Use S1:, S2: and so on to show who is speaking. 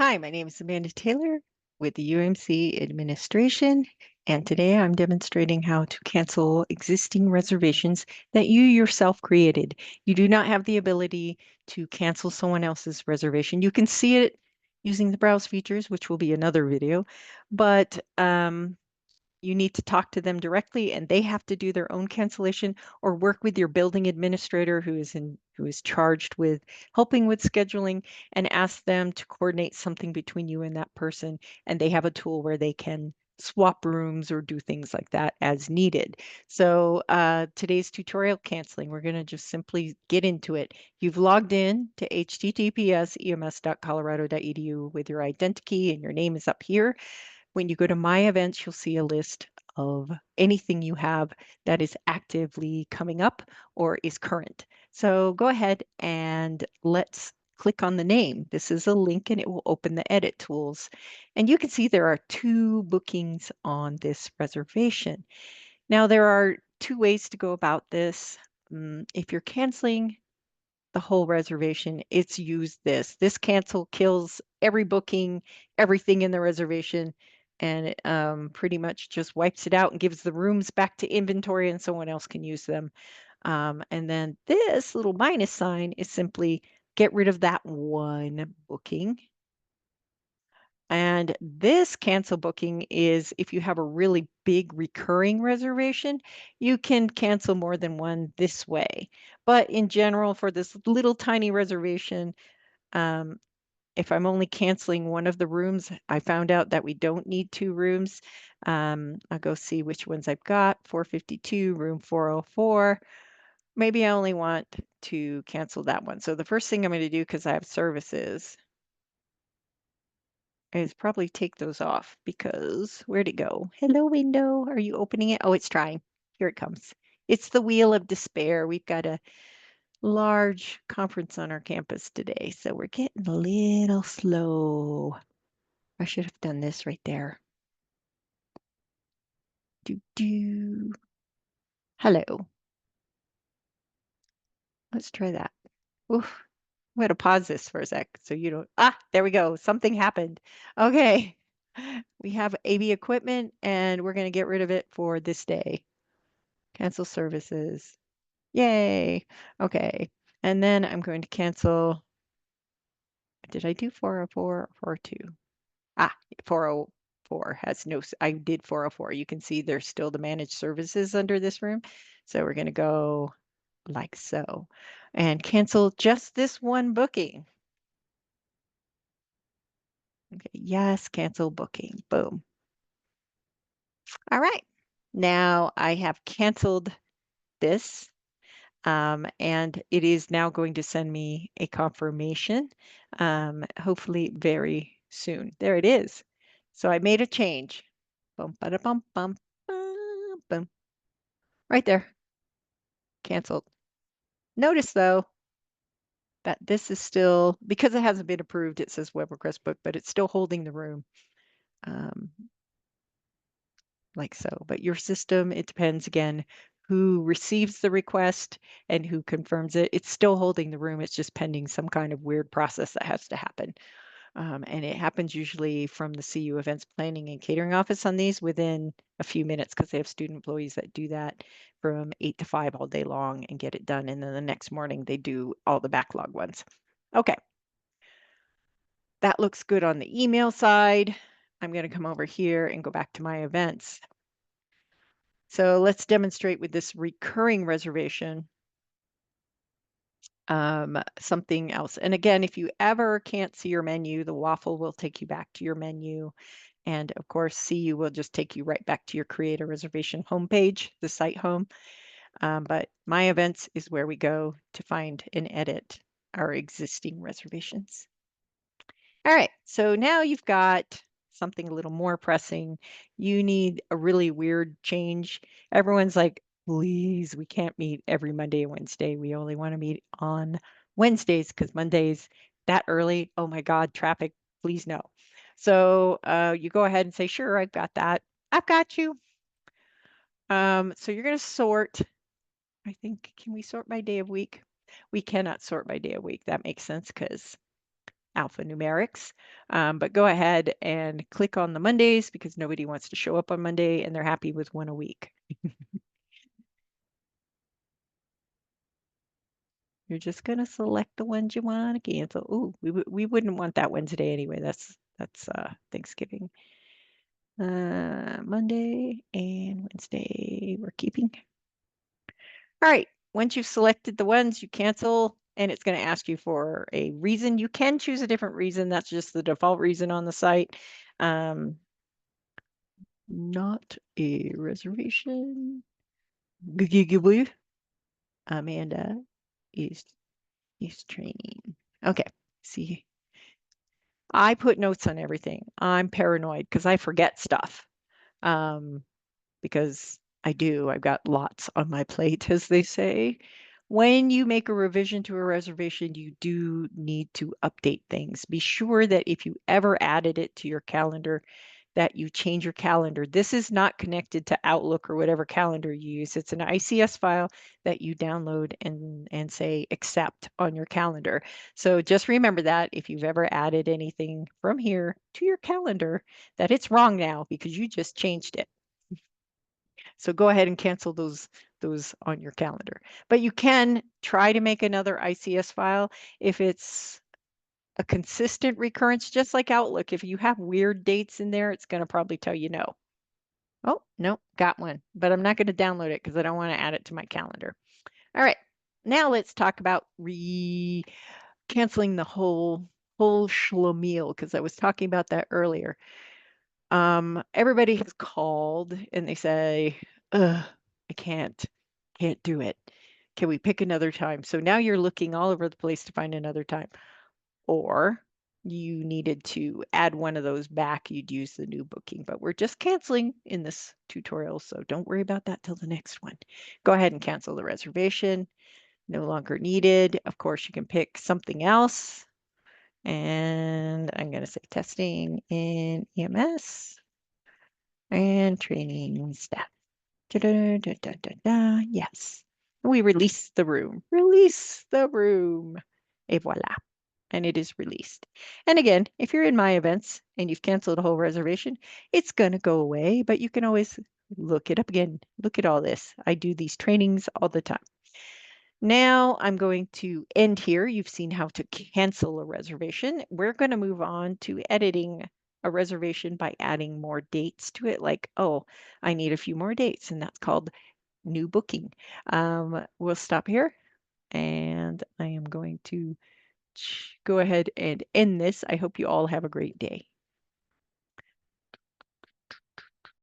S1: Hi, my name is Amanda Taylor with the UMC administration, and today I'm demonstrating how to cancel existing reservations that you yourself created. You do not have the ability to cancel someone else's reservation. You can see it using the browse features, which will be another video, but you need to talk to them directly and they have to do their own cancellation or work with your building administrator who is charged with helping with scheduling and ask them to coordinate something between you and that person, and they have a tool where they can swap rooms or do things like that as needed. So today's tutorial canceling, we're going to just simply get into it. You've logged in to https://ems.colorado.edu with your identity key and your name is up here. When you go to My Events, you'll see a list of anything you have that is actively coming up or is current. So go ahead and let's click on the name. This is a link and it will open the edit tools. And you can see there are 2 bookings on this reservation. Now, there are 2 ways to go about this. If you're canceling the whole reservation, it's use this. This cancel kills every booking, everything in the reservation, and it pretty much just wipes it out and gives the rooms back to inventory and someone else can use them. And then this little minus sign is simply get rid of that one booking. And this cancel booking is if you have a really big recurring reservation, you can cancel more than one this way. But in general, for this little tiny reservation, um, if I'm only canceling one of the rooms, I found out that we don't need 2 rooms. I'll go see which ones I've got. 452, room 404. Maybe I only want to cancel that one. So the first thing I'm going to do, because I have services, is probably take those off because where'd it go? Hello, window. Are you opening it? Oh, it's trying. Here it comes. It's the wheel of despair. We've got a large conference on our campus today, so we're getting a little slow. I should have done this right there. Do do. Hello. Let's try that. Oof. I'm going to pause this for a sec so you don't. There we go. Something happened. Okay. We have AV equipment and we're going to get rid of it for this day. Cancel services. Yay. Okay. And then I'm going to cancel. Did I do 404 or 402? 404 has no, I did 404. You can see there's still the managed services under this room. So we're going to go like so and cancel just this one booking. Okay, yes, cancel booking. Boom. All right. Now I have canceled this, and it is now going to send me a confirmation, hopefully very soon. There it is. So I made a change. Bum, ba, da, bum, bum, bum, bum. Right there. Canceled. Notice though that this is still, because it hasn't been approved, it says web request book, but it's still holding the room. Um, like so. But your system, it depends again who receives the request and who confirms it. It's still holding the room. It's just pending some kind of weird process that has to happen. And it happens usually from the CU events planning and catering office on these within a few minutes because they have student employees that do that from 8 to 5 all day long and get it done. And then the next morning they do all the backlog ones. Okay. That looks good on the email side. I'm going to come over here and go back to my events. So let's demonstrate with this recurring reservation something else. And again, if you ever can't see your menu, the waffle will take you back to your menu. And of course, CU will just take you right back to your create a reservation homepage, the site home. But my events is where we go to find and edit our existing reservations. All right, so now you've got something a little more pressing. You need a really weird change. Everyone's like, please, we can't meet every Monday and Wednesday. We only want to meet on Wednesdays because Mondays that early, oh my God, traffic, please no. So you go ahead and say, sure, I've got that. I've got you. So you're going to sort, I think, can we sort by day of week? We cannot sort by day of week. That makes sense because alphanumerics. But go ahead and click on the Mondays because nobody wants to show up on Monday and they're happy with one a week. You're just going to select the ones you want to cancel. Ooh, we wouldn't want that one today anyway. That's Thanksgiving. Monday and Wednesday we're keeping. All right. Once you've selected the ones, you cancel, and it's going to ask you for a reason. You can choose a different reason. That's just the default reason on the site. Not a reservation. Amanda is training. Okay. See, I put notes on everything. I'm paranoid because I forget stuff. Um, because I do. I've got lots on my plate, as they say. When you make a revision to a reservation, you do need to update things. Be sure that if you ever added it to your calendar, that you change your calendar. This is not connected to Outlook or whatever calendar you use. It's an ICS file that you download and say accept on your calendar. So just remember that if you've ever added anything from here to your calendar, that it's wrong now because you just changed it. So go ahead and cancel those on your calendar. But you can try to make another ICS file if it's a consistent recurrence, just like Outlook. If you have weird dates in there, it's going to probably tell you no. Oh, no, got one. But I'm not going to download it because I don't want to add it to my calendar. All right. Now let's talk about canceling the whole schlemiel because I was talking about that earlier. Everybody has called and they say, ugh, I can't do it. Can we pick another time? So now you're looking all over the place to find another time. Or you needed to add one of those back, you'd use the new booking. But we're just canceling in this tutorial, so don't worry about that till the next one. Go ahead and cancel the reservation. No longer needed. Of course, you can pick something else. And I'm going to say testing in EMS and training staff. Da, da, da, da, da, da. Yes. We release the room. Release the room. Et voila. And it is released. And again, if you're in my events and you've canceled a whole reservation, it's going to go away, but you can always look it up again. Look at all this. I do these trainings all the time. Now I'm going to end here. You've seen how to cancel a reservation. We're going to move on to editing a reservation by adding more dates to it. Like, oh, I need a few more dates, and that's called new booking. We'll stop here, and I am going to go ahead and end this. I hope you all have a great day.